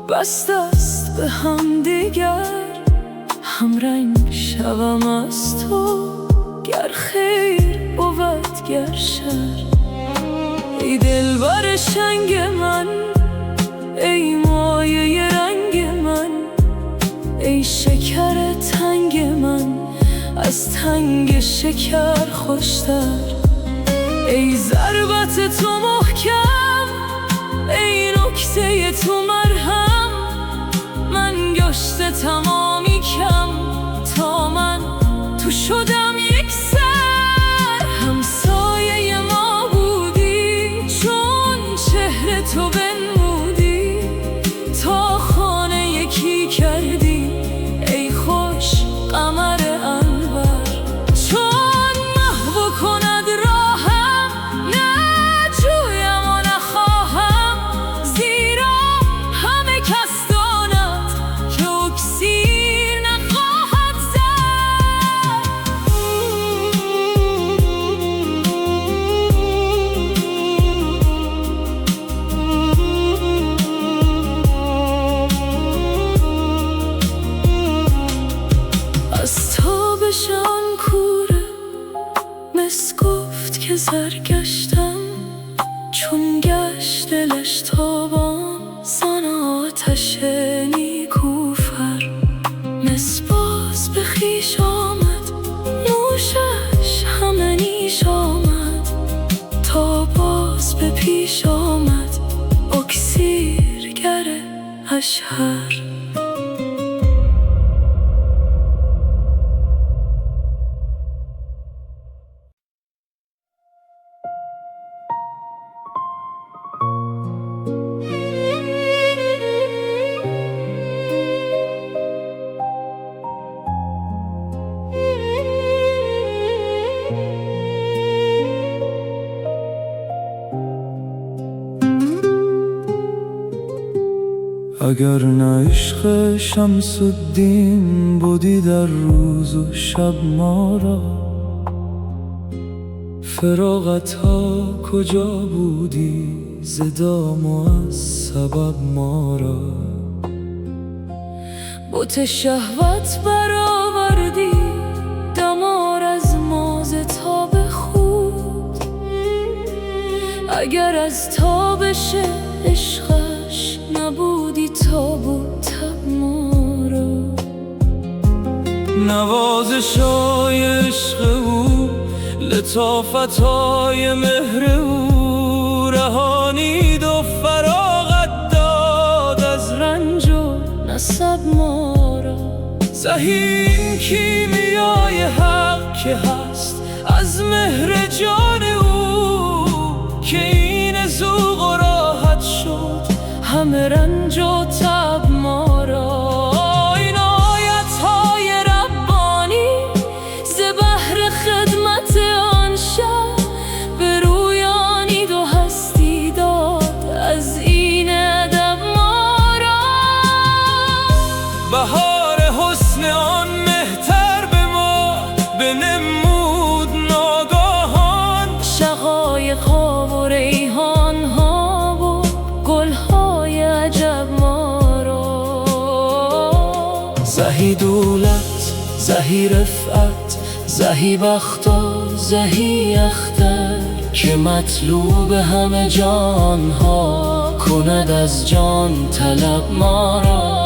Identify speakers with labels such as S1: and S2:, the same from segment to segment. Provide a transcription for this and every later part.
S1: بست است به هم دیگر، همرنگ شوم از تو، گر خیر بود گر شر. ای دلبر شنگ من، ای مایه رنگ من، ای شکر تنگ من، از تنگ شکر خوشتر. ای ضربت تو محکم، ای نکته تو مرهم، من گشته تمامی کم تا من تو شدم یک سر. همسایه ما بودی چون چهره تو بنمودی، تا خانه یکی کردی ای خوش قمر انور. چون محو کند راهم نجویم و نخواهم، زیرا همه کس داند که اکسیر نخواهد زد. از تابش آن کوره مس گفت که سرگشتم، چون گشت دلش تابان زان آتش نیکوفر. مس باز به خویش آمد، نوشش همه نیش آمد، تا باز به پیش آمد اکسیرگر اشهر.
S2: اگر نه عشق شمس الدین بودی در روز و شب ما را، فراغت ها کجا بودی ز دام و از سبب ما را.
S1: بت شهوت برآوردی دمار از ماز تاب خود، اگر از تابش عشقش نبودی تاب و تب ما را.
S2: نوازشای عشق او، لطافتای مهر او، رهانید و فراغت داد از رنج و
S1: نسب ما را.
S2: زهی این کیمیای حق که هست از مهر جان او، که این ذوق و راحت شد همه رنج و تب ما را. این آیت‌های ربانی ز بهر خدمت آن شب، برویانید و هستی داد از این ادب ما را. بهار حسن آن مهتر به ما بنمود ناگاهان،
S1: شقایق‌ها و ریحان‌ها و گل‌های عجب ما را.
S2: زهی دولت، زهی رفعت، زهی بخت و زهی اختر، که مطلوب همه جان‌ها کند از جان طلب ما را.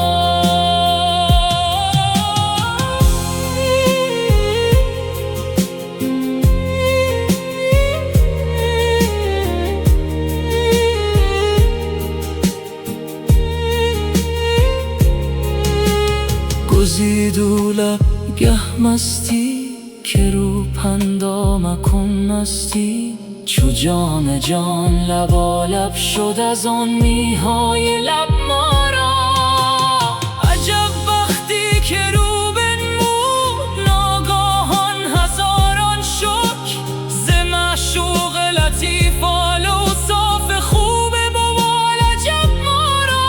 S2: گزیدو لب گه مستی، که رو پندا مکن مستی، چو جام جان لبالب شد از آن میهای لب ما را. عجب وقتی که رو بنمود ناگاهان هزاران شکر، ز معشوق لطیف آلوصاف خوب موال عجب ما را.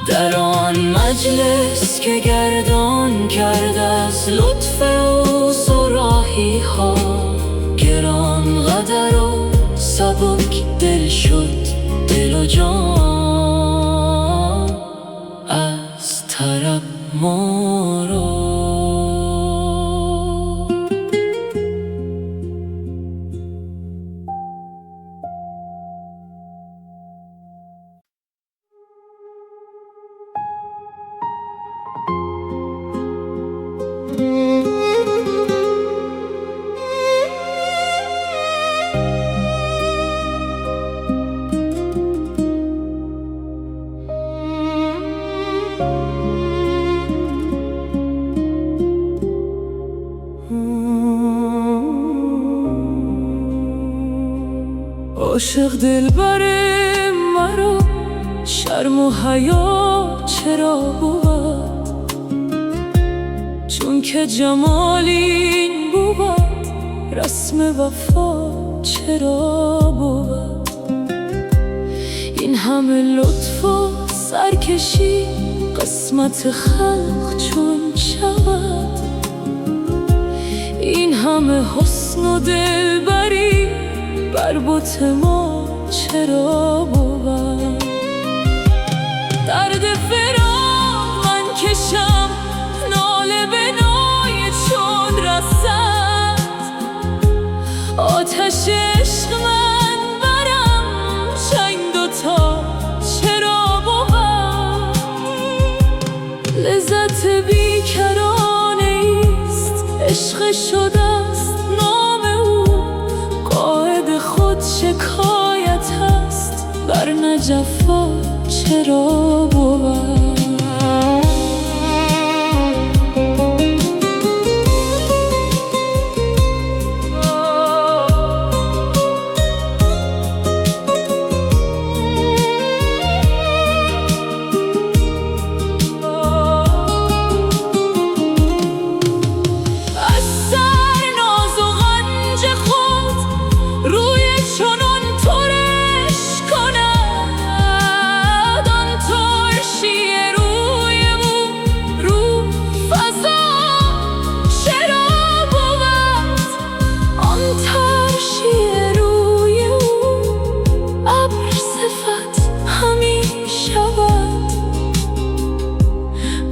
S2: در آن مجلس که گردان کرده از لطف او صراحی ها، گران قدر و سبک دل شد دل و جان.
S1: ما را. عاشق دلبر مرا شرم و حیا چرا بود؟ چون که جمال این بود رسم وفا چرا بود؟ این همه لطف و سرکشی قسمت خلق چون شود؟ این همه حسن و دلبری بر بت ما چرا بود؟ درد فراق من کشم، ناله به نای چون رسد، آتش عشق من برم، چنگ دوتا چرا بود؟ لذت بیکرانه ایست، عشق شده است نام او، قاعد خود شکایت هست، بر نجفا چرا بود؟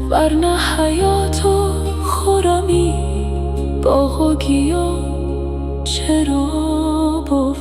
S1: ورنه حیات و خرمی باغ و گیا چرا بود؟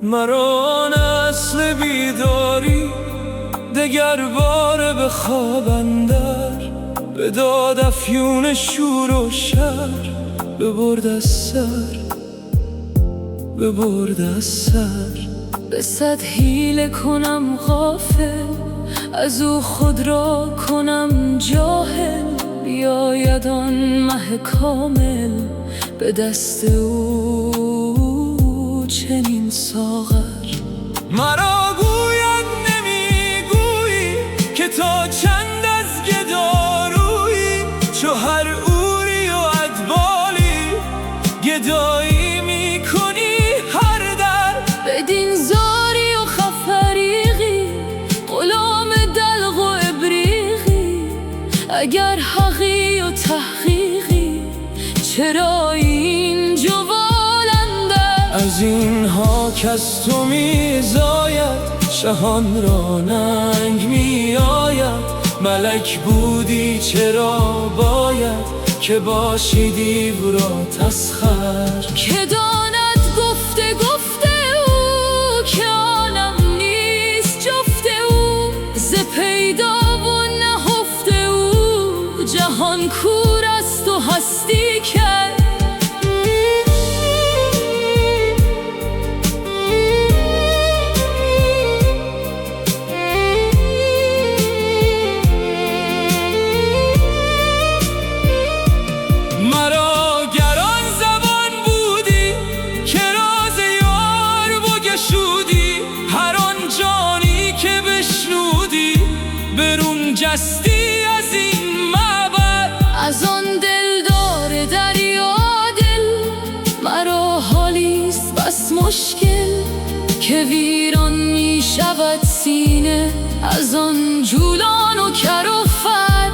S2: مرا نسل بیداری دگر باره به خواب اندر، به داد افیون شور و شر، ببرد از سر، ببرد از سر.
S1: به صد حیله کنم غافل، از او خود را کنم جاهل، بیاید آن مه کامل، به دست او چنین ساغر.
S2: مرا گوید نمیگویی که تا چند از گدارویی، چو هر اوری و ادبالی گدایی میکنی هر در.
S1: بدین زاری و خفریقی غلام دلق و ابریقی، اگر حقی و تحقیقی چرا این جوالنده؟
S2: از اینها کس تو میزاید، شهان را ننگ میآید، ملک بودی چرا باید که باشی دیو را تسخر؟
S1: که داند گفته او که آنم نیست جفت او، ز پیدا و نهفته او جهان کور است و هستی کرد.
S2: برون جستی از این معبر.
S1: از آن دلدار دریا دل مرا حالیست بس مشکل، که ویران می شود سینه از آن جولان و کر و فر.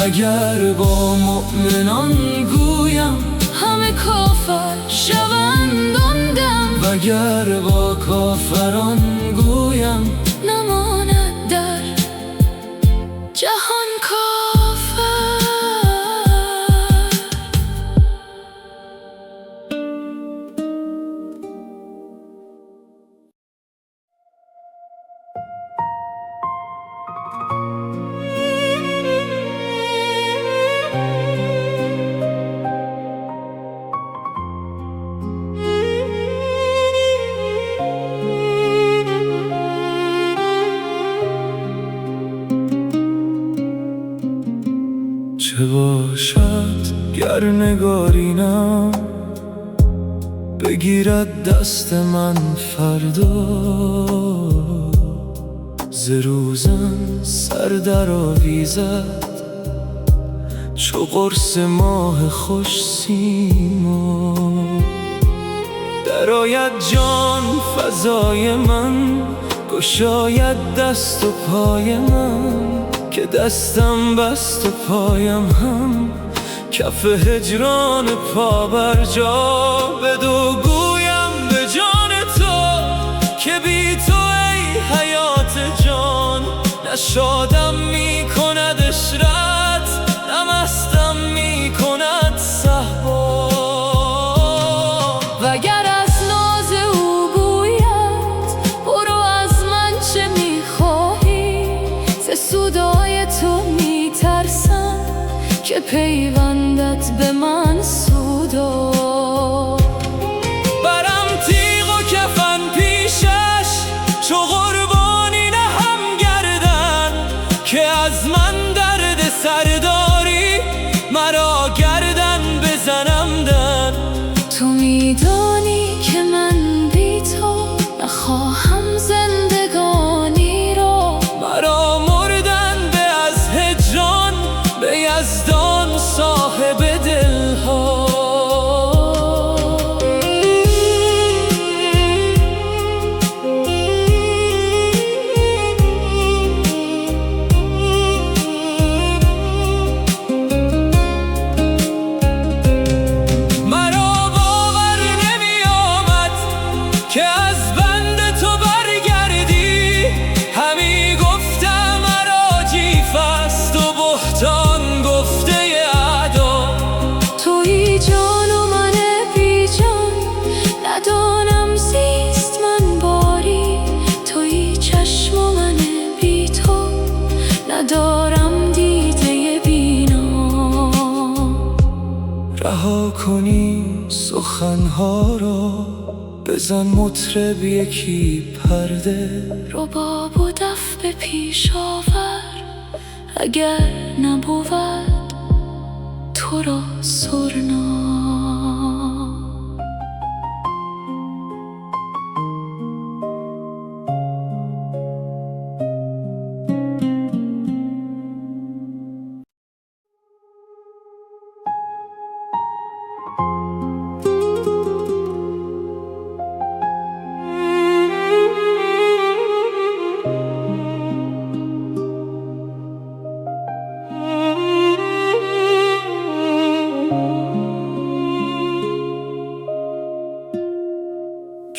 S2: اگر با مؤمنان گویم
S1: همه کافر شوند آن دم،
S2: وگر با کافران گویم
S1: نماند در جهان کافر.
S2: چه باشد گر نگارینم بگیرد دست من فردا، ز روزن سر در آویزد چو قرص ماه خوش سیما. درآید جان فضای من، گشاید دست و پای من، که دستم بست و پایم هم کف هجران پا بر جا. بدو گویم به جان تو که بی تو ای حیات جان، نشادم می کند اشرت، نمستم می کند صهبا.
S1: وگر از ناز او گوید برو از من چه می خواهی، ز سودای تو می ترسم که پیوندت به من سودا.
S2: برم تیغ و کفن پیشش چو قربانی نهم گردن، که از من درد سرداری مرا گردن بزنم در.
S1: تو میدانی که من بی تو نخواهم زندگانی را،
S2: مرا مردن به از هجران به یزدان صاحب دلها. مرا باور نمی آمد که از بند تو برگردی، همی گفتم مرا جیف است و بهتان گفته اعدا.
S1: تویی جان و من بی جان، ندانم زیست من باری. تویی چشم و من بی تو، ندارم دیده بینا.
S2: رها کنی سخنها را، بزن مطرب یکی پرده.
S1: رباب و دف به پیش آور، اگر نبود تو را سرنا.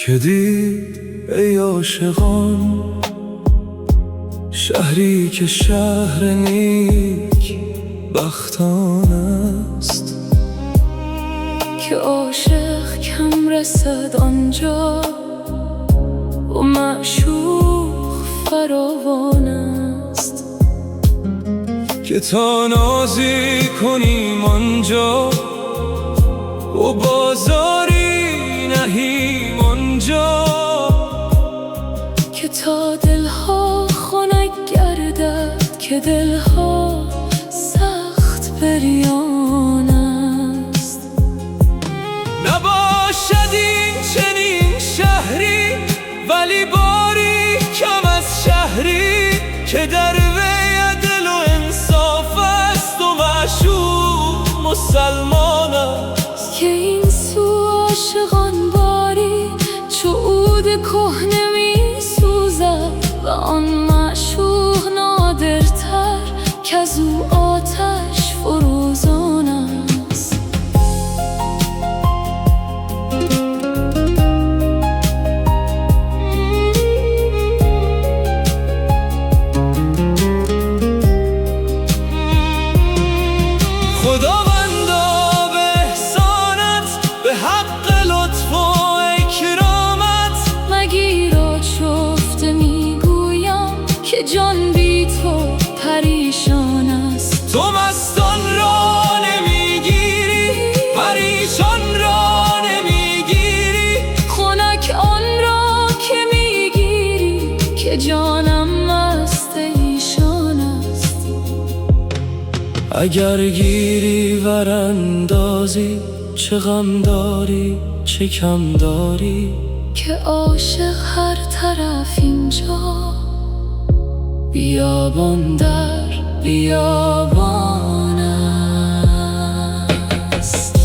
S2: که دید ای عاشقان شهری که شهر نیک بختان است،
S1: که عاشق کم رسد آنجا و معشوق فراوان است.
S2: که تا نازی کنیم آنجا و بازاری نهیم آنجا،
S1: که تا دلها خنک گردد، که دلها سخت بریان است.
S2: نباشد این چنین شهری ولی باری کم از شهری، که در وی
S1: عاشقان باری چو عود کهنه می سوزد و آن معشوق نادرتر کز او آتش فروزان است.
S2: خداوندا به احسانت به حق لطف و اکرامت
S1: مگیرا چفته میگویم که جان بی تو پریشان است.
S2: تو مستان را نمیگیری پریشان را نمیگیری،
S1: خنک آن را که میگیری که جانم مست ایشان است.
S2: اگر گیری وراندازی چه غم داری چه کم داری،
S1: که عاشق هر طرف اینجا بیابان در بیابان است.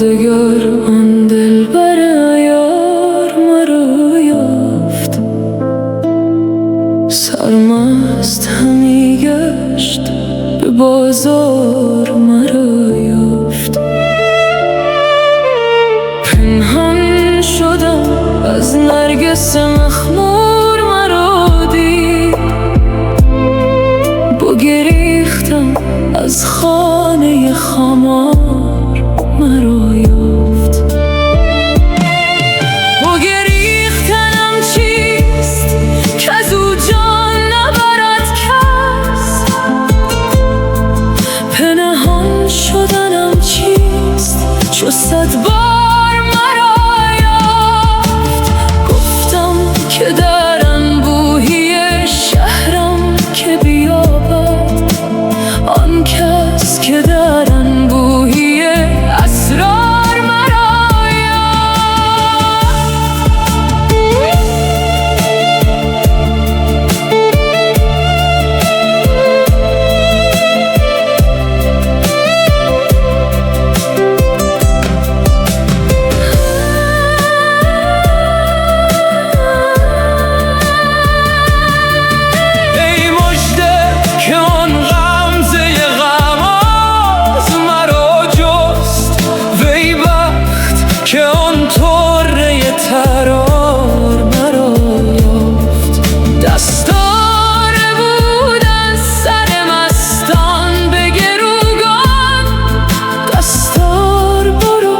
S1: دگر آن دلبر یار مرا یافت، سرمست همی گشت به بازار مرا یافت. پنهان شدم از نرگس مخمور مرا دید، بگریختم از خانه خمار مرا یافت. بگریختنم چیست کز او جان نبرد کس، پنهان شدنم چیست چو صد بار مرا یافت. گفتم که در انبوهی شهرم که بیابد آن کس که در انبوهی اسرار مرا یافت. ای مژده که آن غمزه غماز مرا جست، وی بخت که آن طره ترار مرا یافت. دستار بود از سر مستان به گروگان، دستار برو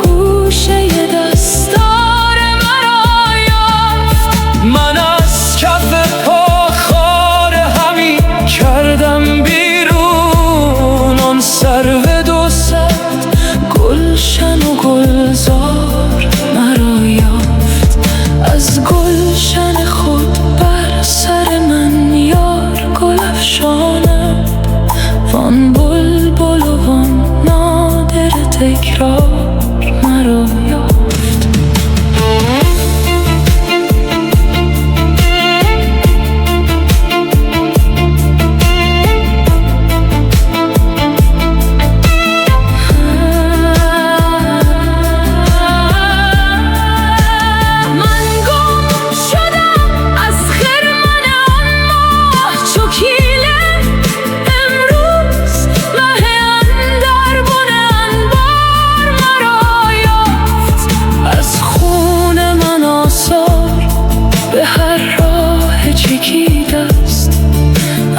S1: گوشه دستار مرا یافت. من از کف پا خار همی کردم بیرون، آن سرو دو صد گلشن و گلزار مرا یافت. از گلشن خود بر سر من یار گل افشاند، وان بلبل و وان نادر تکرار مرا یافت. من گم شدم از خرمن آن ماه چو کیله، امروز مه اندر بن انبار مرا یافت. از خون من آثار به هر راه چکیده است،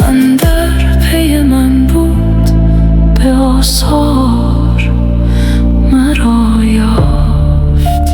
S1: اندر پی من بود به آثار مرا یافت.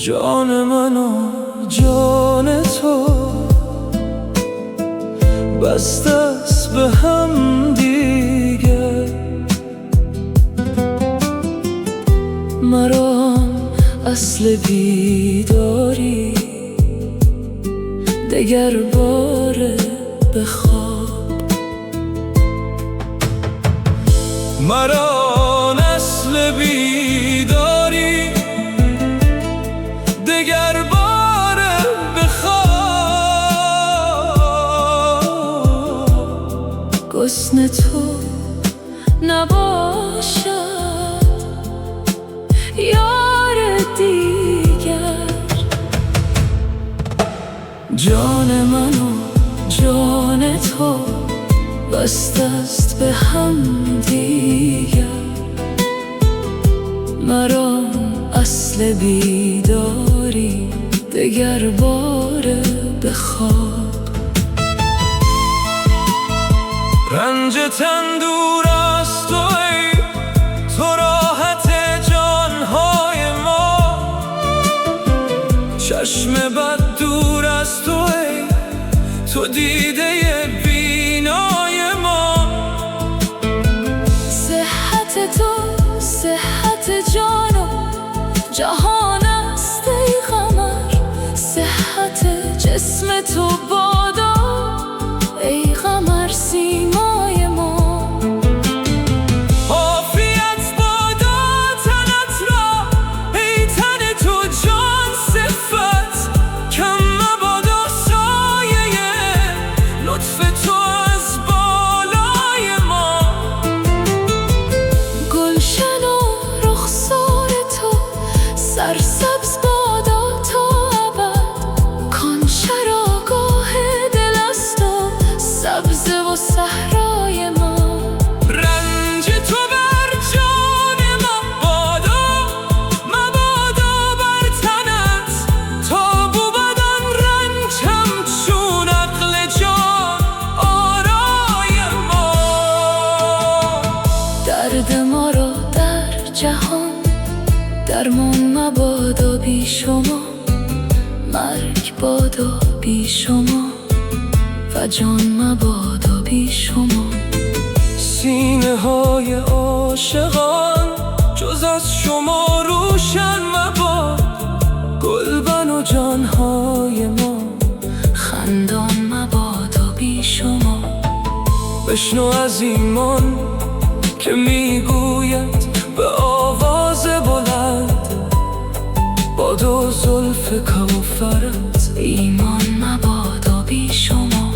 S2: جان من و جان تو بسته است به هم دیگه. مرا اصل بیداری دگر باره بخواب. مرا اصل بیداری دگر باره بخواب. گسن تو نباشد یار دیگر. جان من و جان تو بسته است به هم دیگر. مرا اصل بیداری دگر باره بخواب. رنج تن دور از تو ای تو راحت جانهای ما. چشم بد دور از تو ای تو دیده بینای ما.
S1: صحت تو صحت جان و جهان است ای قمر. صحت جسم تو بادا ای قمر سیمای ما.
S2: عافیت بادا تنت را ای تن تو جان صفت. کم مبادا سایه لطف تو از بالای ما.
S1: گلشن و رخسار تو سرسبز بادا تا ابد. کان چراگاه دل است و سبزه و صحرای ما.
S2: رنج تو بر جان ما بادا مبادا بر تنت. تا بود آن رنج همچون عقل جان آرای ما.
S1: درد ما را در جهان درمان مبادا بی شما. مرگ بادا بی شما و جان مبادا بی شما.
S2: سینه های عاشقان جز از شما روشن مباد. گلبن و جانهای ما
S1: خندان مبادا بی شما.
S2: بشنو از ایمان که میگوید به آواز بلند. با دو زلف کوثرت
S1: ایمان مبادا بی شما.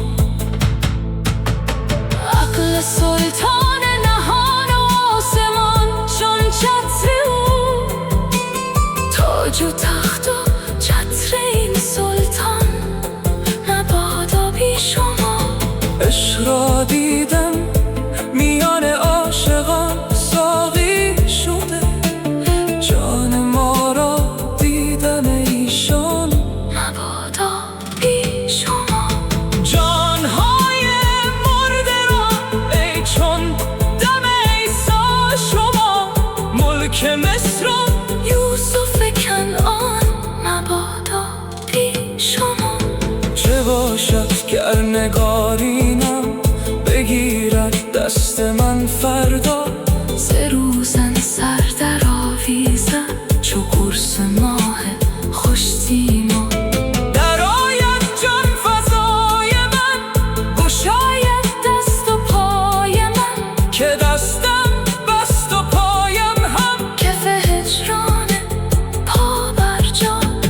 S1: عقل سلطان نهان و آسمان چون چتر او. تاج و تخت و چتر این سلطان مبادا بی شما.
S2: عشق را دیدم میان عاشقان ساقی شده. جان ما را دیدن ایشان
S1: مبادا بی شما.
S2: جانهای مرده را ای چون دم عیسی شما. ملک مصر و
S1: یوسف کنعان مبادا بی شما.
S2: چه باشد گر نگارینم بگیرد دست من فردا.
S1: ز روزن سر در آویزم چو قرص ماه خوش سیما.
S2: درآید جان فضای من
S1: گشاید دست و پای من.
S2: که دستم بست و پایم هم
S1: کف هجران پا بر جان.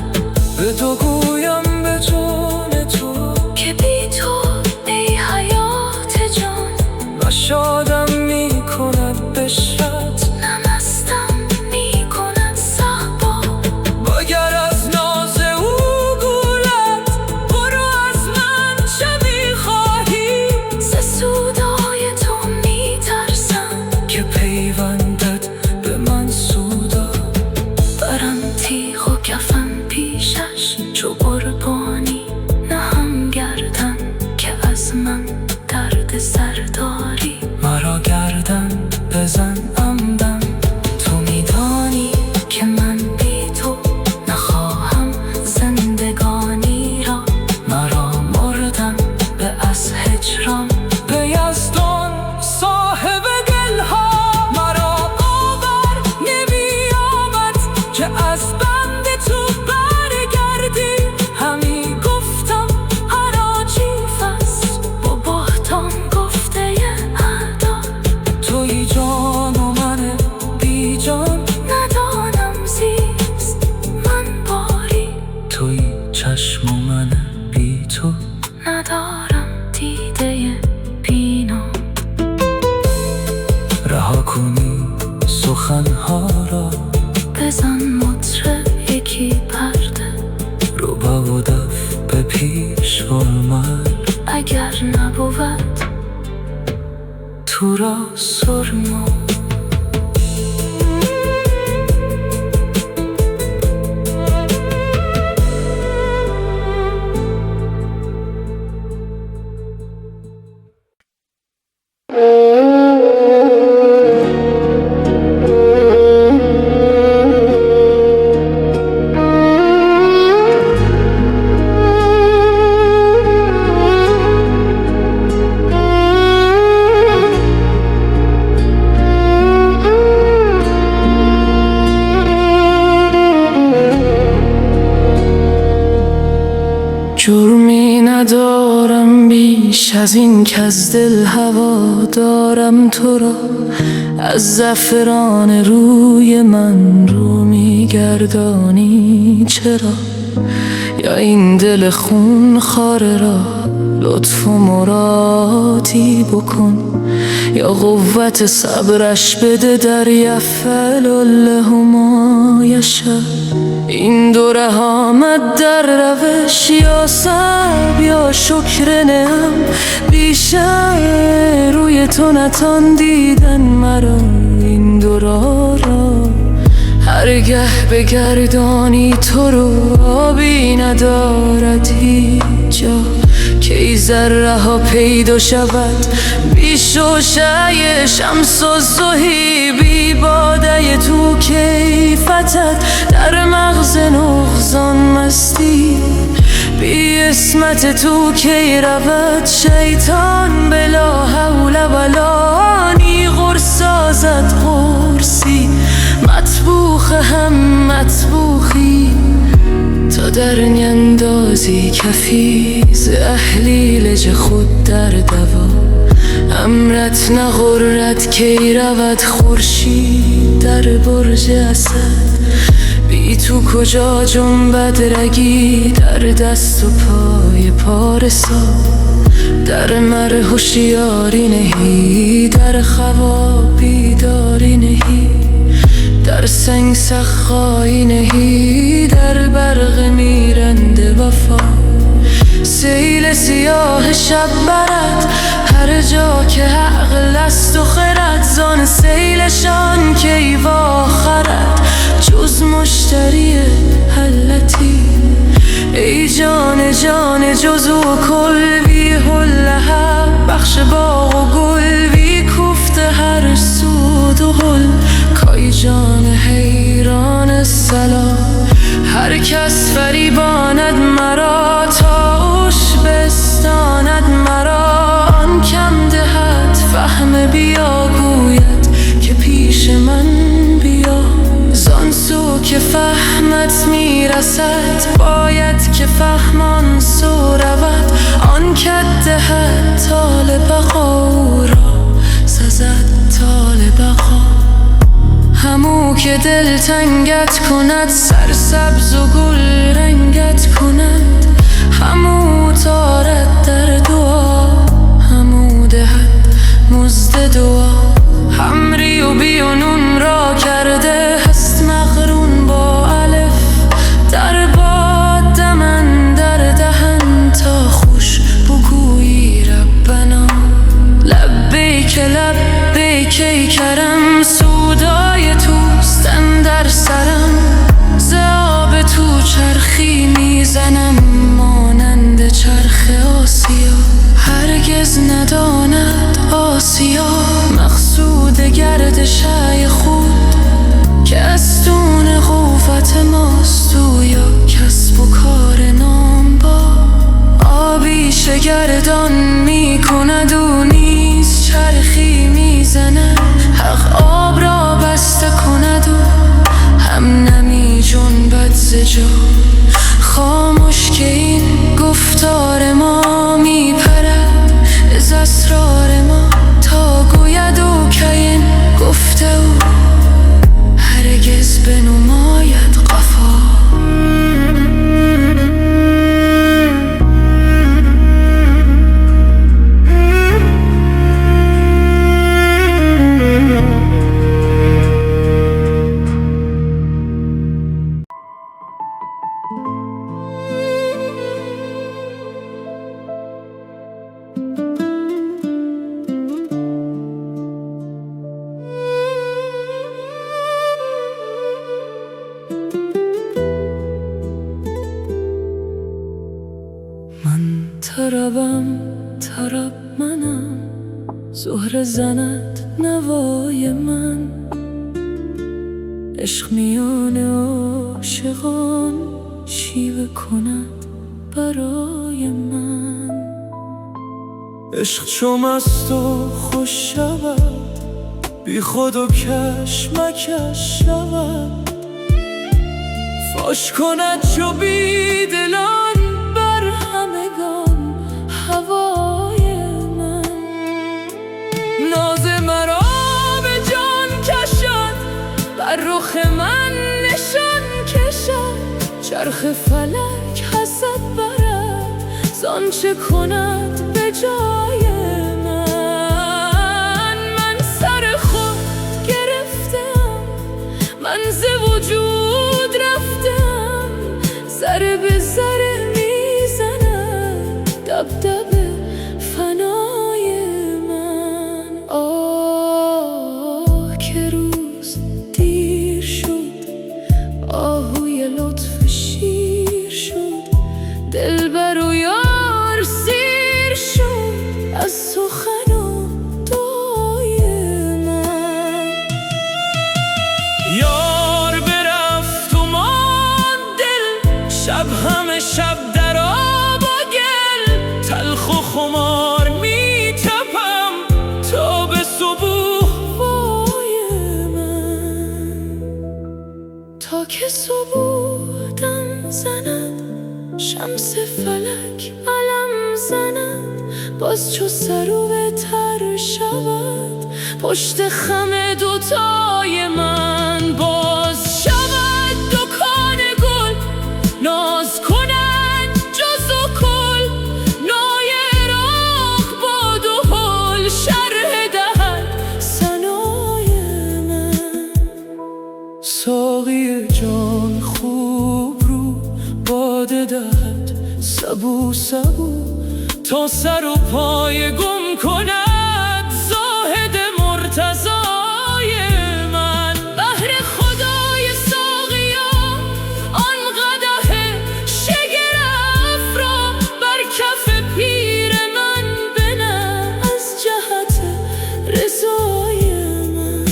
S2: به تو گویم به جان تو
S1: که بی تو ای حیات جان.
S2: و شادم می کند
S1: بزن مطرب یکی پرده،
S2: روبا و دف به پیش آمد.
S1: اگر نبود
S2: تو را سرما
S1: جرمی ندارم بیش از این که از دل هوا دارم تو را. از زعفران روی من رو میگردانی چرا؟ یا این دل خون خواره را لطف و مرادی بکن، یا قوت صبرش بده در یفعل الله ما یشاء. این دوره آمد در روش، یا صبر یا شکر نعم. بیشتر روی تو نتان دیدن مرا این دورا را. هرگه بگردانی تو رو آبی ندارد هیچ جا، که ای ذره ها پیدا شود بی شوشه شمس و زهی. بی باده تو کیفتت در مغز نقصان مستی، بی اسمت تو کی رود شیطان بلا حول ولا. نی غرص سازد غرصی مطبوخ هم مطبوخی، تا در نیندازی کفی ز اهلی لج خود در دوا. امرت نغرد کی رود خورشید در برج اسد، بی تو کجا جنبد رگی در دست و پای پارسا. در مر هوشیاری نهی در خواب بیداری نهی، در سنگ سخایی نهی در برق میرنده وفا. سیل سیاه شب برد هر جا که عقل است و خرد، زان سیلشان کی واخرد جز مشتری حلتی. ای جان جان جزو کل بی لهب، بخش باغ و گل بی کوفت هر سود و حل. کای جان حیران سلام، هر کس فریباند مرا تا اوش بستاند مرا. آن کم دهد فهم بیا گوید که پیش من بیا. زان سو که فهمت میرسد باید که فهمان سو رود. آن که دهد طال بقا را سزد طال بقا. همو که دل تنگت کند سرسبز و گل رنگت کند، همو تارد در دعا همو دهد مزد دعا. حمری و بی و نون را کرده هست مقرون با الف، در باد دمن در دهن تا خوش بگویی ربنا. لبیک لبیک ای کرم، سودای توست اندر سرم. ز آب تو چرخی میزنم مانند چرخ آسیا. هرگز نداند آسیا مقصود گردش من طربم طرب منم، زهره زند نوای من، عشق میان عاشقان شیوه کند برای من.
S2: عشق چو مست و خوش شود، بی خود و کشمکش شود، فاش کند چو بی دلان بر همگان هوای من. ناز مرا به جان کشد، بر رخ من نشان کشد، چرخ فلک حسد برد زآنچه کند به جای من. من سر خود گرفتم، من ز وجود رفتم، ذره به ذره میزند دبدبه فنای من. آه که روز دیر شد، آهوی لطف شیر شد، دلبر و یار سیر شد از سخن و دعای من. یار برفت و ماند دل، شب همه شب در آب و گل، تلخ و خمار می تپم تا به صبح
S1: وای من. تا که صبح دم زند، شمس فلک علم زند، باز چو سرو تر شود پشت خم دوتای من. باز شود دکان گل، ناز کنند جز و کل، نای عراق باد و حل شرح دهد ثنای من.
S2: ساقی جان خوب رو باده دهد سبو سبو، تا سر و پای گم کند زاهد مرتضای من. بهر خدای ساقیا آن قدح شگرف را بر کف پیر من بنه از جهت رضای من.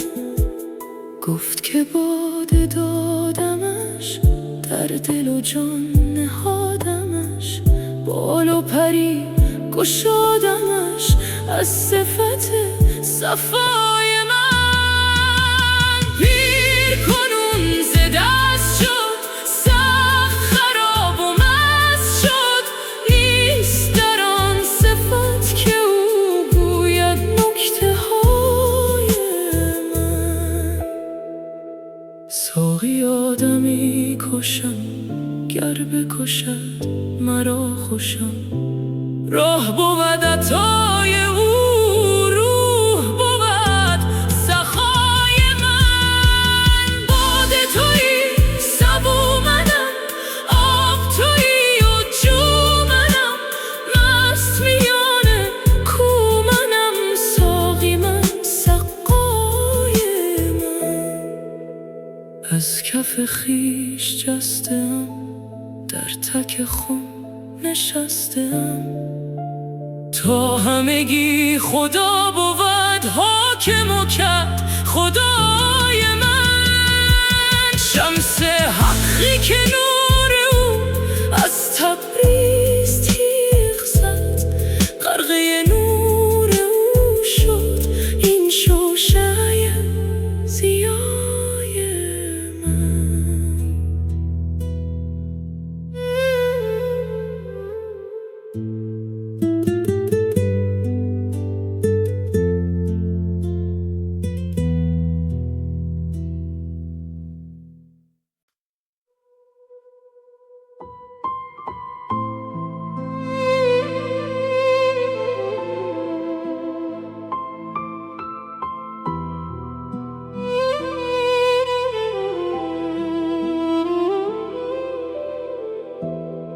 S2: گفت که باده دادمش، در دل و جان نهادمش، بال و پری گشادمش از صفت صفای من. پیر کنون ز دست شد، سخت خراب و مست شد، نیست در آن صفت که او گوید نکته های من. ساقی آدمی کشم، گر بکشد مرا خوشم، راه بود عطای او، روح بود سخای من. باد تویی سبو منم، آب تویی و جو منم، مست میان کو منم، ساقی من سقای من. از کف خویش جستم، در تک خم نشستم، تا همگی خدا بود حاکم و کد خدای من. شمس حقی که نور او از تبریز تیغ زد، غرقه نور او شد این شوشه‌ی ضیای من.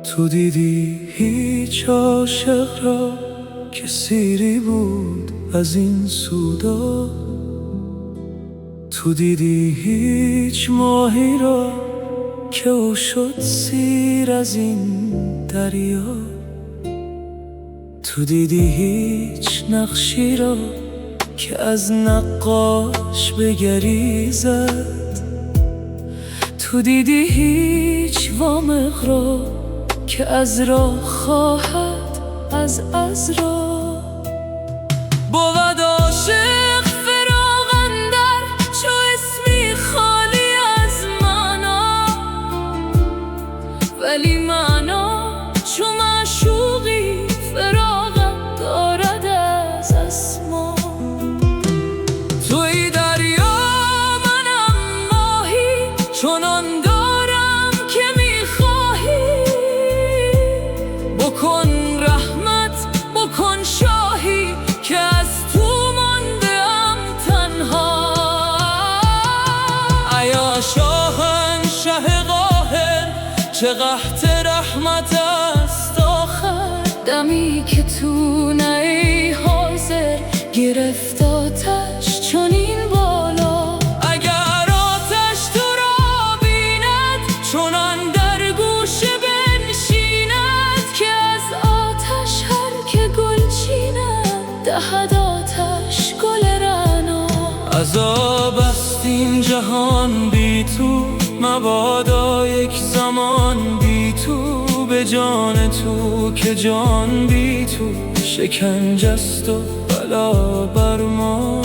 S2: تو دیدی هیچ عاشق را که سیری بود از این سودا، تو دیدی هیچ ماهی را که او شد سیر از این دریا. تو دیدی هیچ نقشی را که از نقاش بگریزد؟ تو دیدی هیچ وامق را که از راه خواهد از عذرا؟ بود عاشق فراق اندر چو اسمی خالی از معنا، ولی معنا چو معشوقی فراغت دارد از اسما. توی دریا منم ماهی، چنان دارم که میخواهی. بکن رحمت بکن شاهی که از تو مانده ام تنها. ایا شاهنشه قاهر چه قحط رحمت است آخر. دمی که تو نه ای حاضر گرفت آتش چنین بالا. اگر آتش تو را بیند چنان در گوشه بنشیند که از آتش هر که گل چیند دهد آتش گل رعنا. عذاب است این جهان بی تو، مبادا یک زمان بی تو. به جان تو که جان بی تو شکنجه است و بلا بر ما.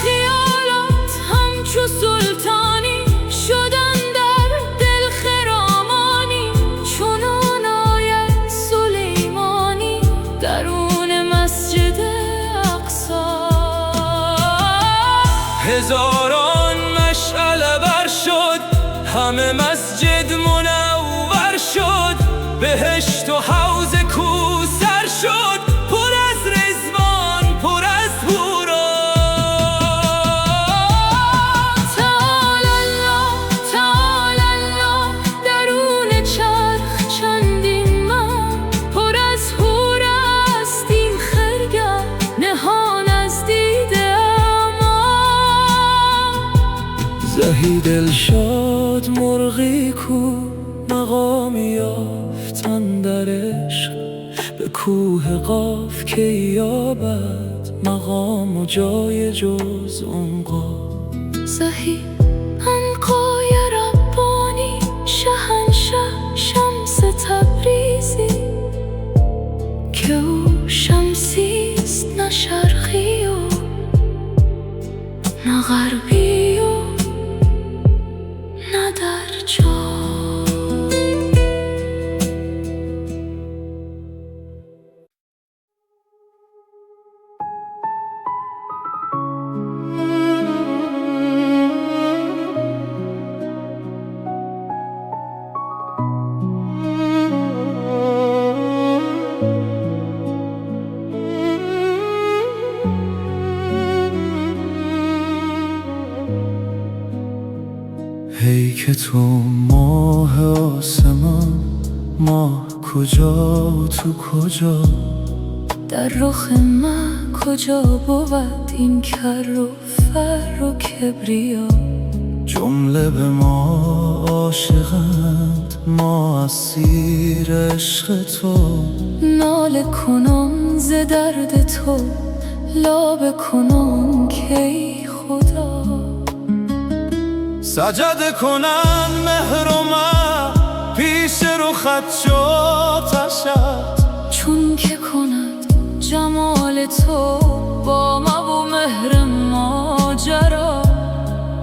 S2: خیالات همچو سلطانی شدن در دل خرامانی. چنان آید سلیمانی درون مسجد اقصی. هزاران مشعله بر شد همه مسجد منور شد. بهشت و حوض کوثر شد پر از رضوان پر از حورا.
S1: تعالی الله تعالی الله درون چرخ چندین من پر از حور است این خرگه نهان از دیده ما.
S2: زهی دلشاد مرغی کو مقامی یافتن در عشق. به کوه قاف که یابد مقام و جای جز عنقا.
S1: زهی عنقای ربانی شهنشه شمس تبریزی. که او شمسی است نه شرقی و نه غربی و نه در جا.
S2: ای که تو ماه آسمان ماه کجا تو کجا؟
S1: در رخ من کجا بود این کر و فر و کبریا؟
S2: جمله به ما عاشقند ما اسیر عشق تو.
S1: ناله کنان ز درد تو لابه کنان که ای خدا.
S2: سجده کنن مهر و من پیش رخت چو آتشت.
S1: چون که کند جمال تو با ما و مهر ماجرا.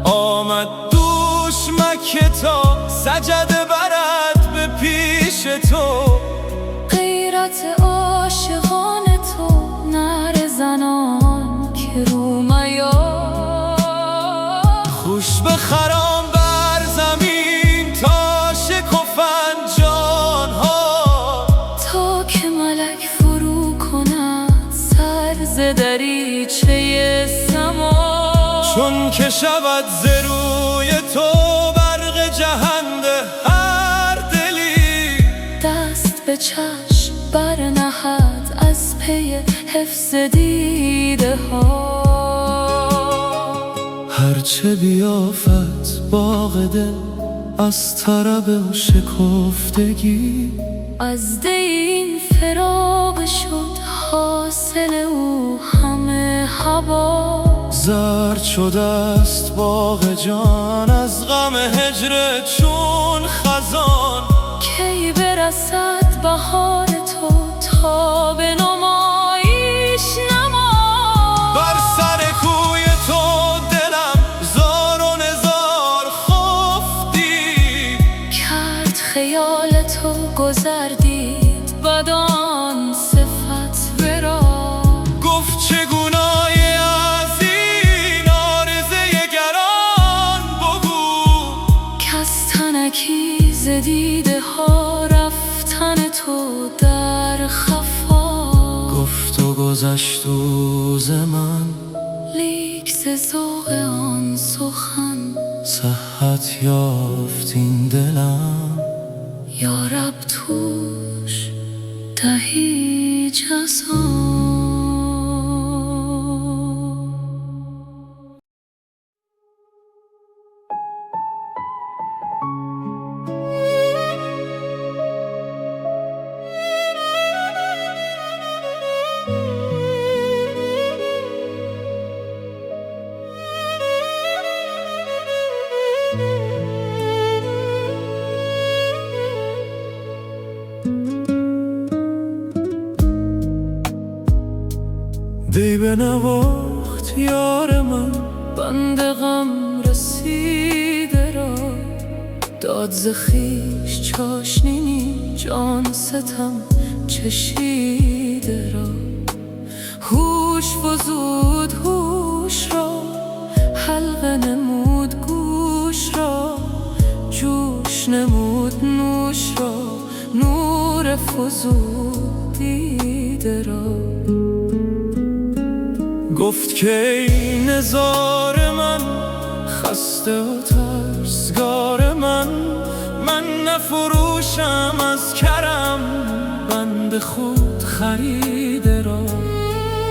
S2: آمد دوش مکه تا سجده برد به پیش تو.
S1: غیرت عاشقان تو نعره زنان که رومیا.
S2: خوش بخرام بر زمین تا شکفن جانها.
S1: تا که ملک فرو کند سر ز دریچه سما.
S2: چون که شود ز روی تو برق جهنده هر دلی.
S1: دست به چشم برنهد از پی حفظ دیده ها.
S3: هرچه بیافت باغ دل از طرب و شکفتگی،
S1: از دی این فراق شد حاصل او همه هوا.
S3: زرد شده است باغ جان از غم هجر چون خزان.
S1: کی برسد بهار تو تا به نمایش نما.
S3: بر سر کوی تو دلم زار و نزار خفتی،
S1: کرد خیال تو گذر دید بدان صفت ورا.
S3: گفت چگونای از این آرزه گران بگو،
S1: کز تنکی ز دیده ها رفتن تو در خفا.
S3: گفت و گذشت او ز من،
S1: لیک ز ذوق آن سخن
S3: صحت یافت این دلم.
S1: یا رب توش دهی جزا.
S3: دی بنواخت یار من
S1: بند غم رسیده را، داد ز خویش چاشنی جان ستم چشیده را. هوش فزود هوش را، حلقه نمود گوش را، جوش نمود نوش را، نور فزود دیده را.
S3: گفت که ای نزار من خسته و ترسگار من نفروشم از کرم بند خود خریده را.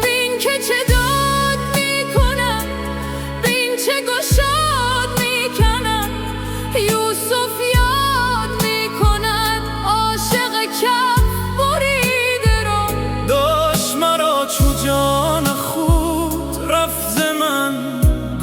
S1: بین که چه داد می کنم، بین چه گشاد می کنم. یوسف یاد می کند عاشق کف بریده را.
S3: داشت مرا چو جان خود رفت ز من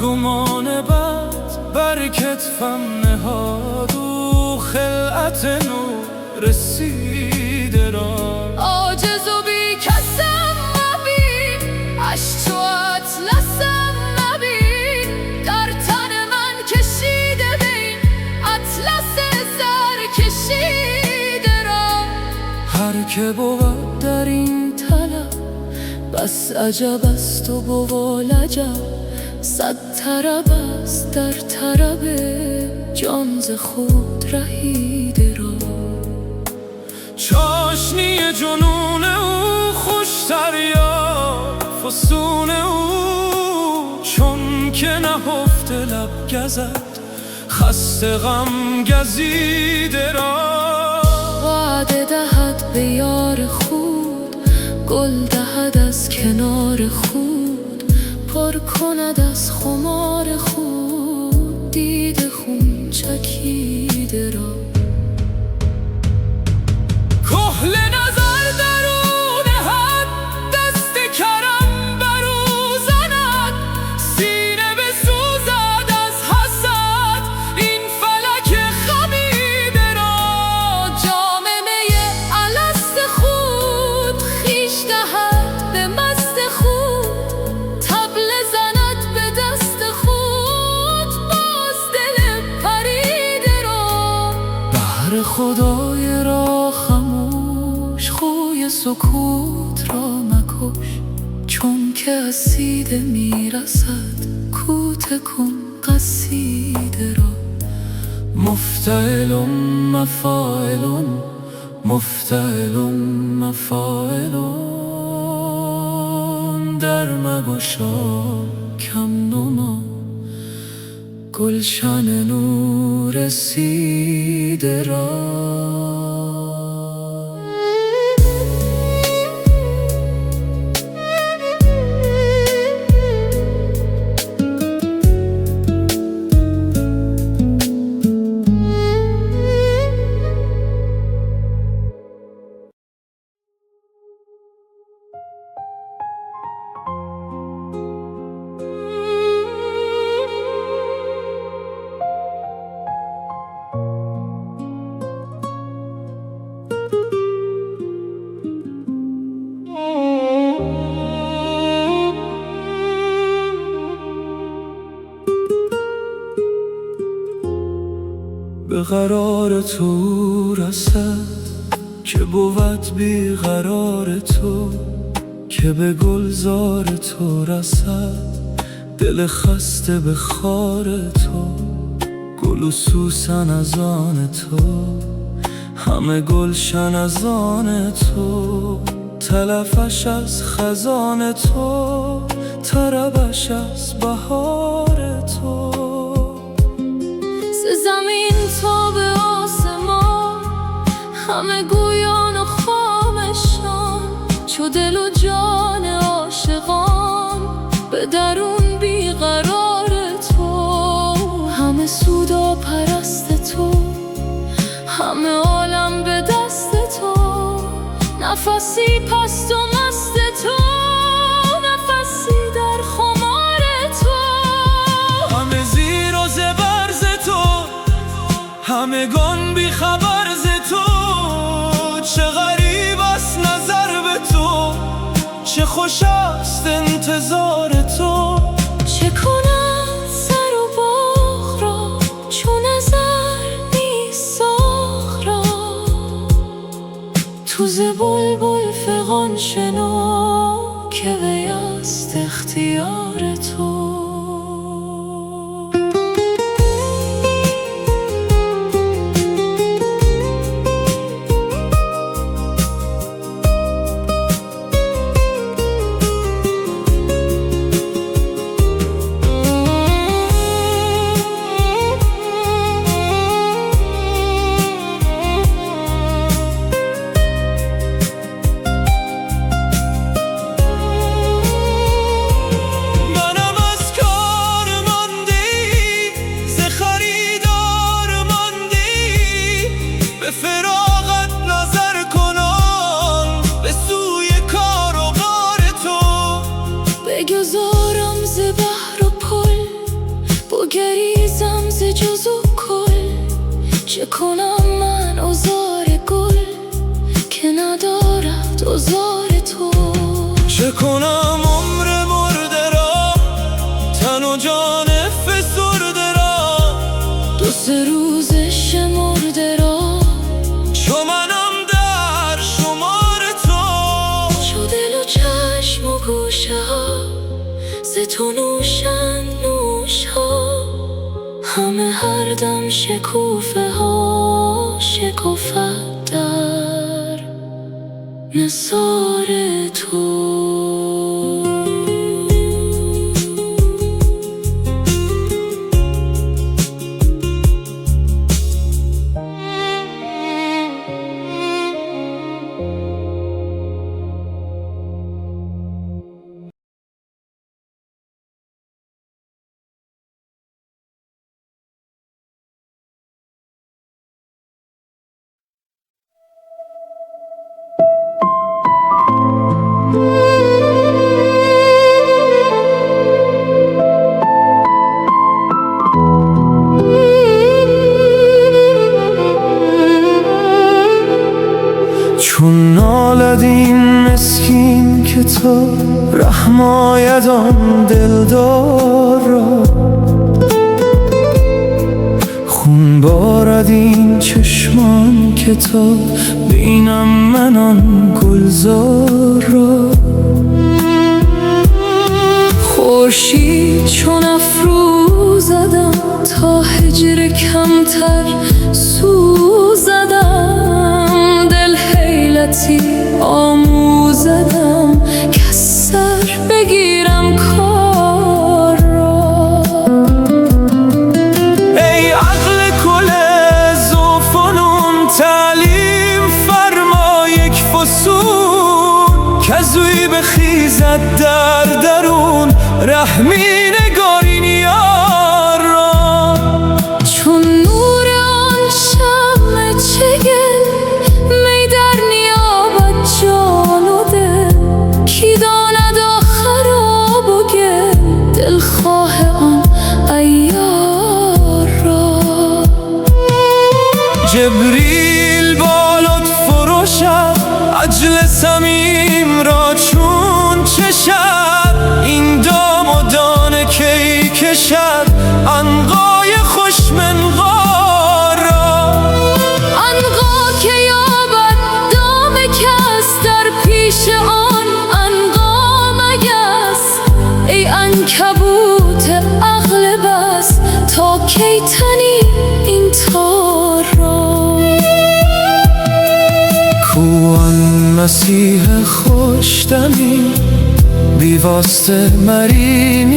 S3: گمان بد، بر کتفم نهاد و خلعت نور رسیده را.
S1: عاجز و بی کسم مبین، اش تو اطلسم مبین. در تن من کشیده بین اطلس زر کشیده را.
S3: هر که بود در این طلب بس عجب است و بوالعجب.
S1: صد طرب است در طرب جان ز خود رهیده را.
S3: چاشنی جنون او خوشتر یا فسون او، چون که نهفته لب گزد خسته غم گزیده را.
S1: وعده دهد به یار خود، گل دهد از کنار خود. پر کند از خمار خود دید خون چکیده را.
S3: کحل نظر درون حد دست کرم برو زند. سینه بسوزد از حسد این فلک خمیده را.
S1: جام می الست خود خویش دهد به مست خود. طبل زند به دست خود باز دل پریده را.
S3: بهر خدای را خموش خوی سکوت را مکش. چون که از سیده میرسد کوت کن قصیده را. مفتعلم مفاعلم مفتعلم مفاعلم. در مگشا کم نما گلشن نور رسیده را. به قرار تو رسد که بود بی قرار تو، که به گلزار تو رسد دل خسته به خار تو. گل و سوسن از آن تو، همه گلشن از آن تو. تلفش از خزان تو، طربش از بهار تو.
S1: ز زمین تا به آسمان همه گویان و خامشان، چو دل و جان عاشقان به درون بیقرار تو. همه سودا پرست تو، همه عالم به دست تو. نفسی پست و مست تو، نفسی در خمار تو.
S3: همه زیر و زبر ز تو، همگان بی خبر ز تو. چه غریب است نظر به تو، چه خوش است انتظار تو.
S1: چه کند سر و باغ را چو نظر نیست ساغ را. تو ز بلبل فغان شنو که وی است اختیار تو. بگذارم ز بحر و پل، بگریزم ز جز و کل. چه کنم من عذار گل که ندارد عذار تو.
S3: چه کنم عمر مرده را، تن و جان فسرده را.
S1: دو سه روز شمرده را،
S3: چو منم در شمار تو.
S1: چو دل و چشم و گوشه ها ز تو نوشن نوش ها. همه هر دم شکوفه ها شکفت در نثار تو.
S3: چون نالد این مسکین که تو رحم آید آن دلدار را. خون بارد این چشمان که تو بینم من آن گلزار را.
S1: خورشید چون افروزدم تا هجر کمتر سوزدم. دل حیلتی آموزدم که سر بگیرم کار را.
S3: ای عقل کل ذوفنون، تعلیم فرما یک فسون. کزوی بخیزد در درون، رحمی نگارین یار را.
S1: چون نور آن شمع چگل می در نیابد جان و دل. کی داند آخر آب و گل دلخواه آن عیار را.
S3: جبریل با لطف و روشن عجل صمیم را چون چشد. این دام و دانه کی کشد عنقای خوش منقار را.
S1: کی تنی این تار را.
S3: کو آن مسیح خوشدمی بی واسطه مریم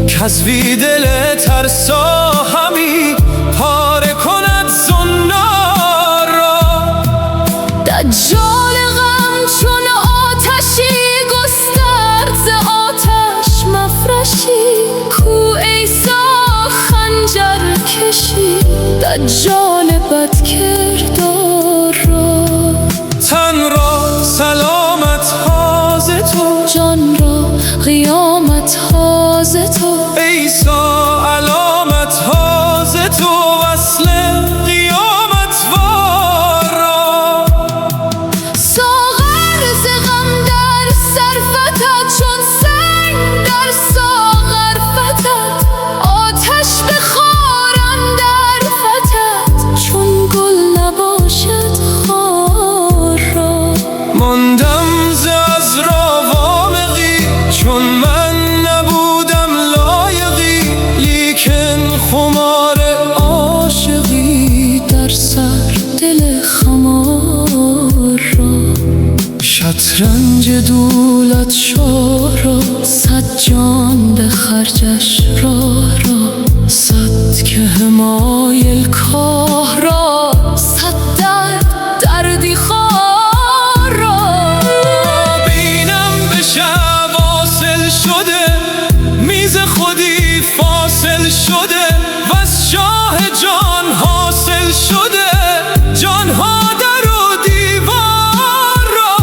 S3: کز وی دل ترسا همی پاره کند زنار را.
S1: دجال غم چون آتشی گسترد ز آتش مفرشی کو عیسی خنجر کشی دجال بدکردار را.
S3: تن را سلامت ها ز تو
S1: جان را قیامت ها ز تو
S3: عیسی علامت ها ز تو وصل قیامت وار را.
S1: ساغر ز غم در سر فتد چون سنگ در ساغر فتد آتش به خارم در فتد چون گل نباشد خار را.
S3: ماندم ز عذرا وامقی چون من نبودم لایقی لیکن خمار
S1: عاشقی در سر دل خمار را.
S3: شطرنج دولت شاه را
S1: صد جان به خرجش را
S3: صد که
S1: مایل کاه را صد دردی خار را.
S3: بینم به شب واصل شده میز خودی فاصل شده و از شاه جان حاصل شده جانها در و دیوار را.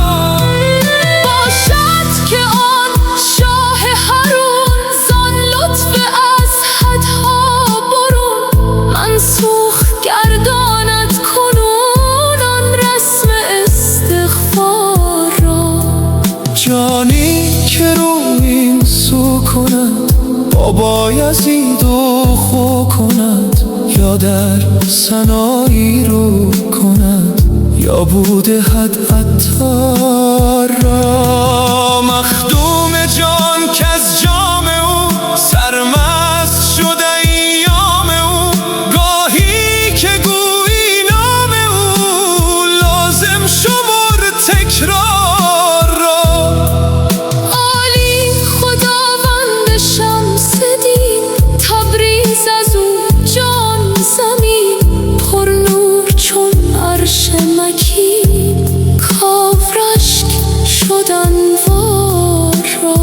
S1: باشد که آن شاه حرون زان لطف از حدها برون منسوخ گرداند کنون آن رسم استغفار را.
S3: جانی که رو این سو کند با بایزید و خو کند یا در سنایی رو کند یا بوده حد عطار را. مخدوم جان که از جام او سرمست شده ایام او گاهی که گویی نام او لازم شمر تکرار را.
S1: عالی خداوند شمس دین تبریز از او جان زمین پر نور چون عرش مکین کاو رشک شد انوار را.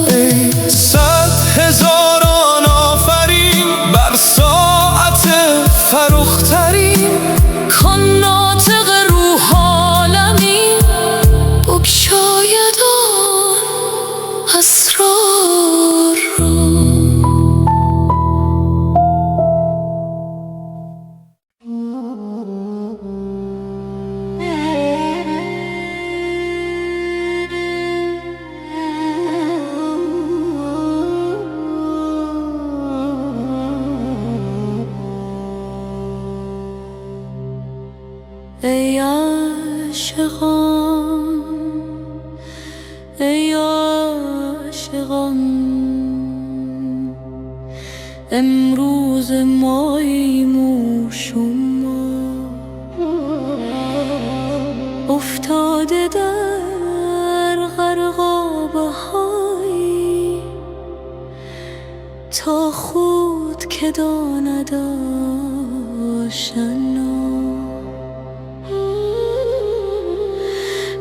S3: ای 100,000 آفرین بر ساعت فرخترین
S1: کان ناطق روح عالمین بگشاید آن اسرار را. ای عاشقان ای عاشقان امروز ماییم و شما افتاده در غرقابه هایی تا خود که داند آشنا.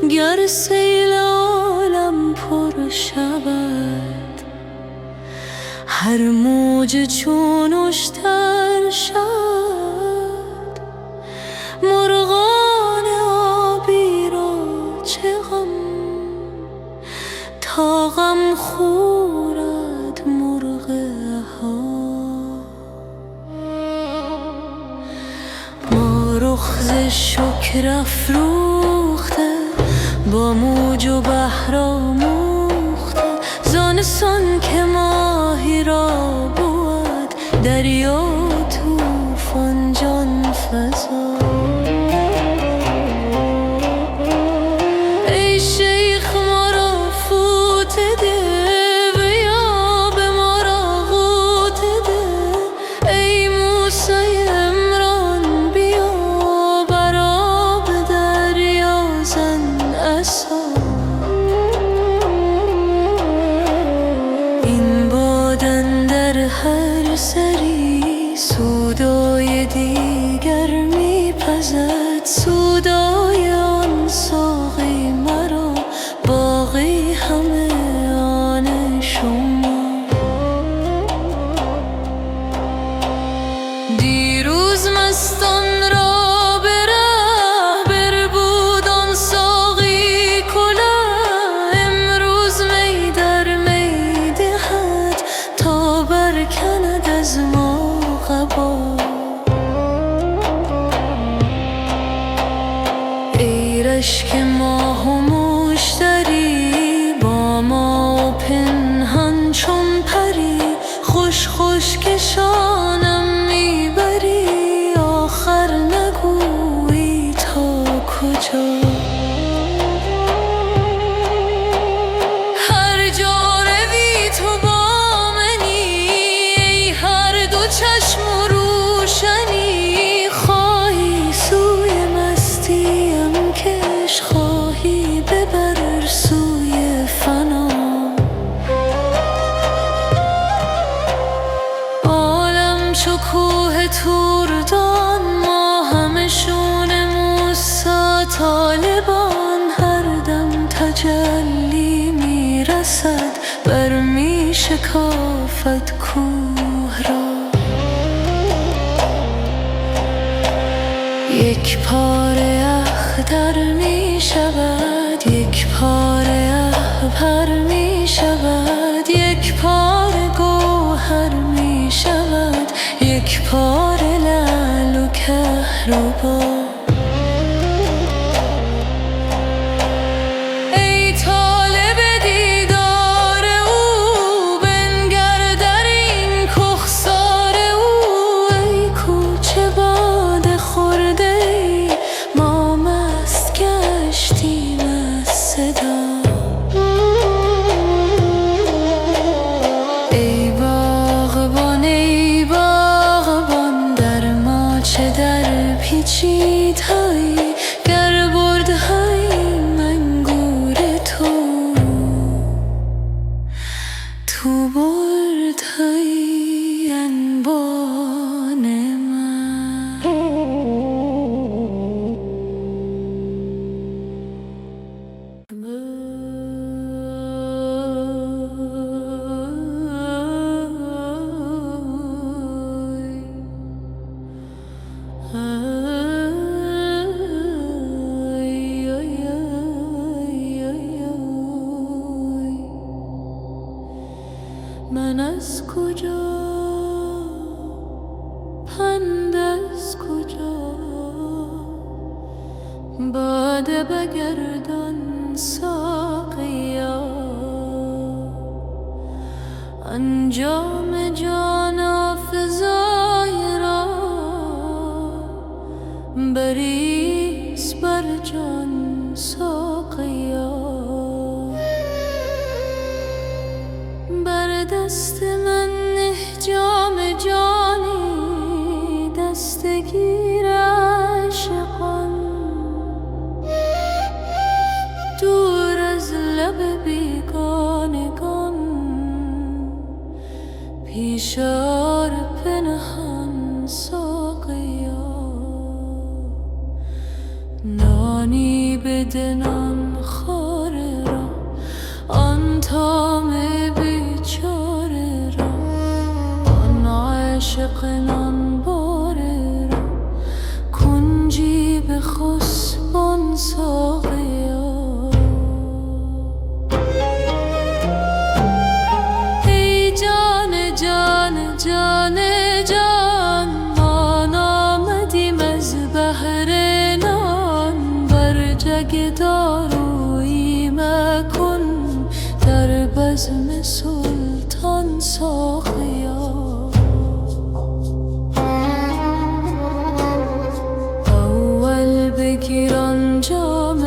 S1: گر سیل عالم پر شود هر موج چون اشتر شد مرغان آبی را چه غم تا غم خورد مرغ ها. ما رخ ز شکر افروخته با موج و بحر آموخته زانسان که ماهی را بود دریا طوفان جان فزا. ای شیخ ما را فوت ده و یا به ما را غوت ده مشتری سودای دیگر میپزد، سودای آن ساقی مرا، باقی همه آن شما. دیروز مستان را به ره بربود آن ساقی کله، امروز می در می دهد تا برکند از ما قبا. ای رشک ماه و مشتری با ما پنهان چون پری، خوش خوش کشانم میبری، آخر نگویی تا کجا. هر جا روی تو با منی، ای هر دو چشم و روشنی، خواهی سوی مستیم کش، خواهی ببر سوی فنا. عالم چو کوه توردان، ما همه شونه موسی طالبان، هر دم تجلی میرسد بر میشکافد کوه را. یک پاره اختر میشود، یک پاره عبهر میشود، یک پاره گوهر میشود، یک پاره لعل و کهربا. ای طالب دیدار او، بنگر در این کهسار او، ای کوچه باده خورده ای، ما مست گشتیم از صدا. ای باغبان ای باغبان، در ما چه در پیچید هایی، گر برده هایی منگور تو برد هایی انبان من. من از کجا، پند از کجا، باده بگردان ساقیا، انجام جان آفزای را، بریز بر جان ساقیا. بر دست من نه جام جانی، دستگیر عاشقان، دور از لب بیگانگان، پیشار پنهان ساقیا. نانی بده نان خواره را، آن طعم بیچاره را، آن عاشق نان باره را، کنجی به خسبان ساقیا. ای جان جان جان جان، ما نامدیم از بحر نان، بر جگ دارویی مکن، در بزم سلطان ساقیا. اول بگیر آن جام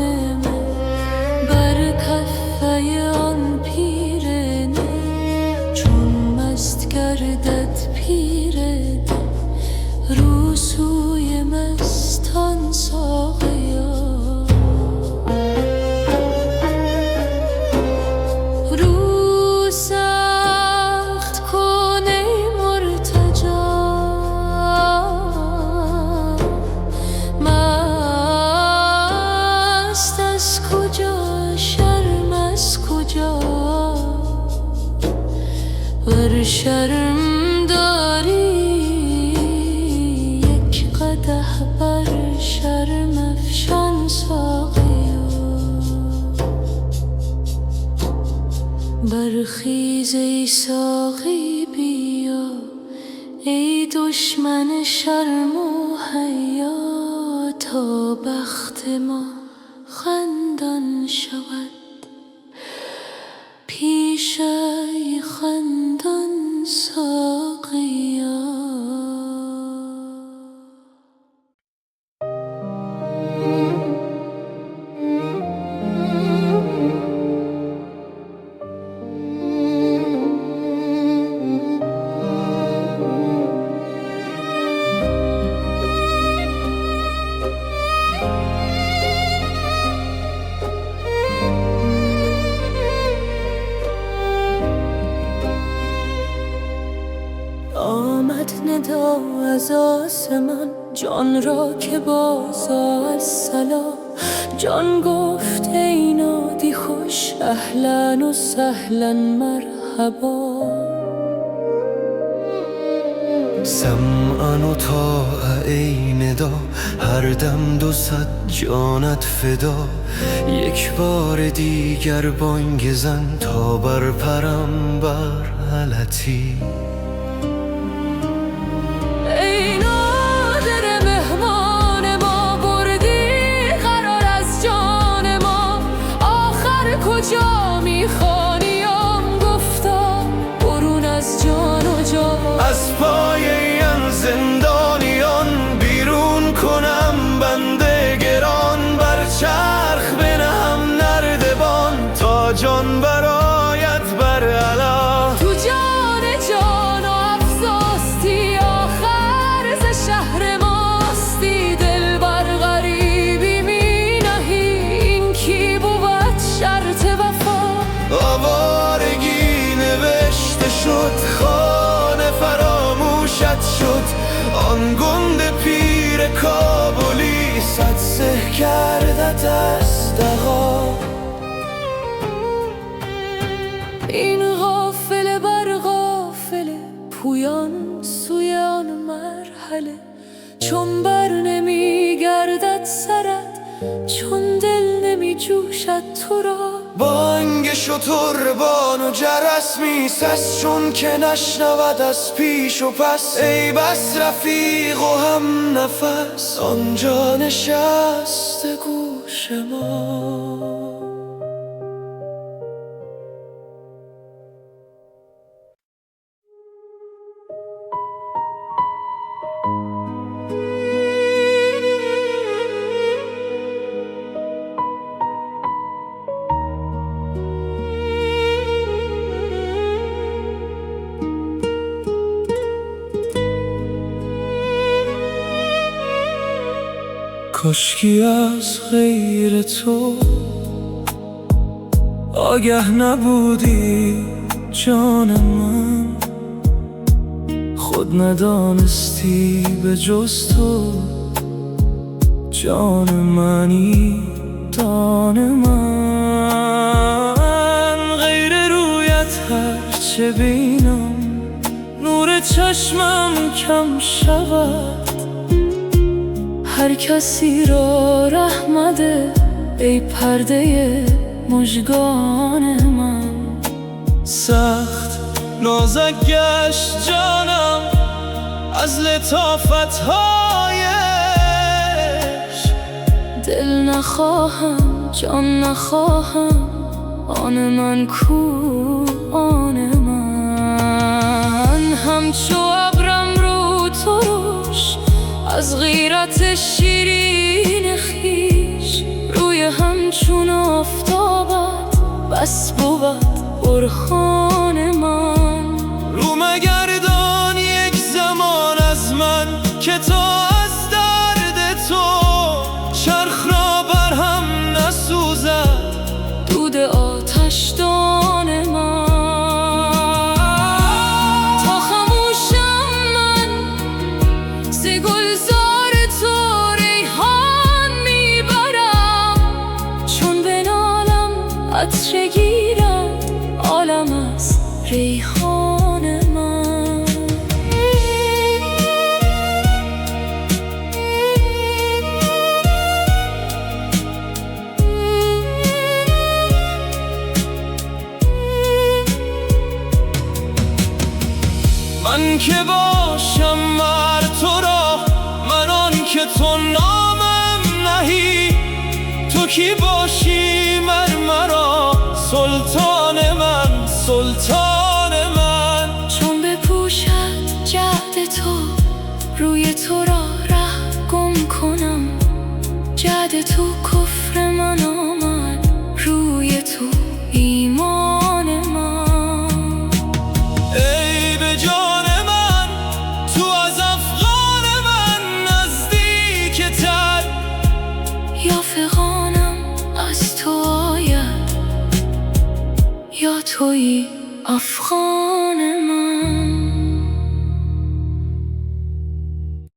S1: برخیز ای ساقی بیا، ای دشمن شرم و حیا، تا بخت ما خندان شود پیش ای خندان ساقیا. آمد ندا از آسمان، جان را که بازا از سلام. جان گفت ای نادی خوش، اهلا و سهلا مرحبا.
S3: سمعا و طاعة ای ندا، هر دم 200 جانت فدا. یک بار دیگر بانگ زن، تا برپرم بر حلتی.
S1: ای نادر مهمان ما، بردی قرار از جان ما. آخر کجا میخوانیم گفتا، برون از جان و جان. از
S3: پای این زندانیان بیرون کنم بنده گران. بر چرخ بنهم نردبان، تا جان برآید بر علا.
S1: تو جان جان و افزاستی، آخر ز شهر ماستی. دل بر غریبی می نهی، این کی بود شرط وفا.
S3: آوارگی نوشته شد، خانه فراموشت شد. آن گنده پیر کابلی، صد سه کردت از دغا.
S1: این غافل بر غافل، پویان سوی آن مرحله. چون بر نمی گردد سرت، چون دل نمی جوشد تو را.
S3: بانگ شتربان و جرس میسست، چون که نشنود از پیش و پس. ای بس رفیق و هم نفس، آنجا نشست گوش ما. کاشکی از غیر تو آگه نبودی جان من. خود ندانستی به جز تو جان منی دان من. غیر رویت هرچه بینم، نور چشمم کم شود. هر کسی را رحمده ای پرده مژگان من. سخت نازک گشت جانم از لطافت‌هایش.
S1: دل نخواهم جان نخواهم، آن من کو آن من. همچو ابرم رو ترش از غیرت شیرین خویش. روی همچون آفتابت بس بود برهان من.
S3: رو مگردان یک زمان از من، که تو از درد تو چرخ را برهم نسوزد
S1: دود آتشدان من. تا خموشم من ز گلزار تو ریحان میبرم. چون بنالم عطر گیرد عالم از ریحان من.
S3: که باشم مر تو را، من آن که تو نامم نهی. تو کی باشی مر مرا، سلطان من، سلطان من.
S1: چون بپوشد جعد تو، روی تو را ره گم کنم. جعد تو کفر من آمد، روی تو ایمان من.
S3: ای به جان من تو از افغان من نزدیک‌تر،
S1: یا فغانم از تو آید، یا تویی افغان من.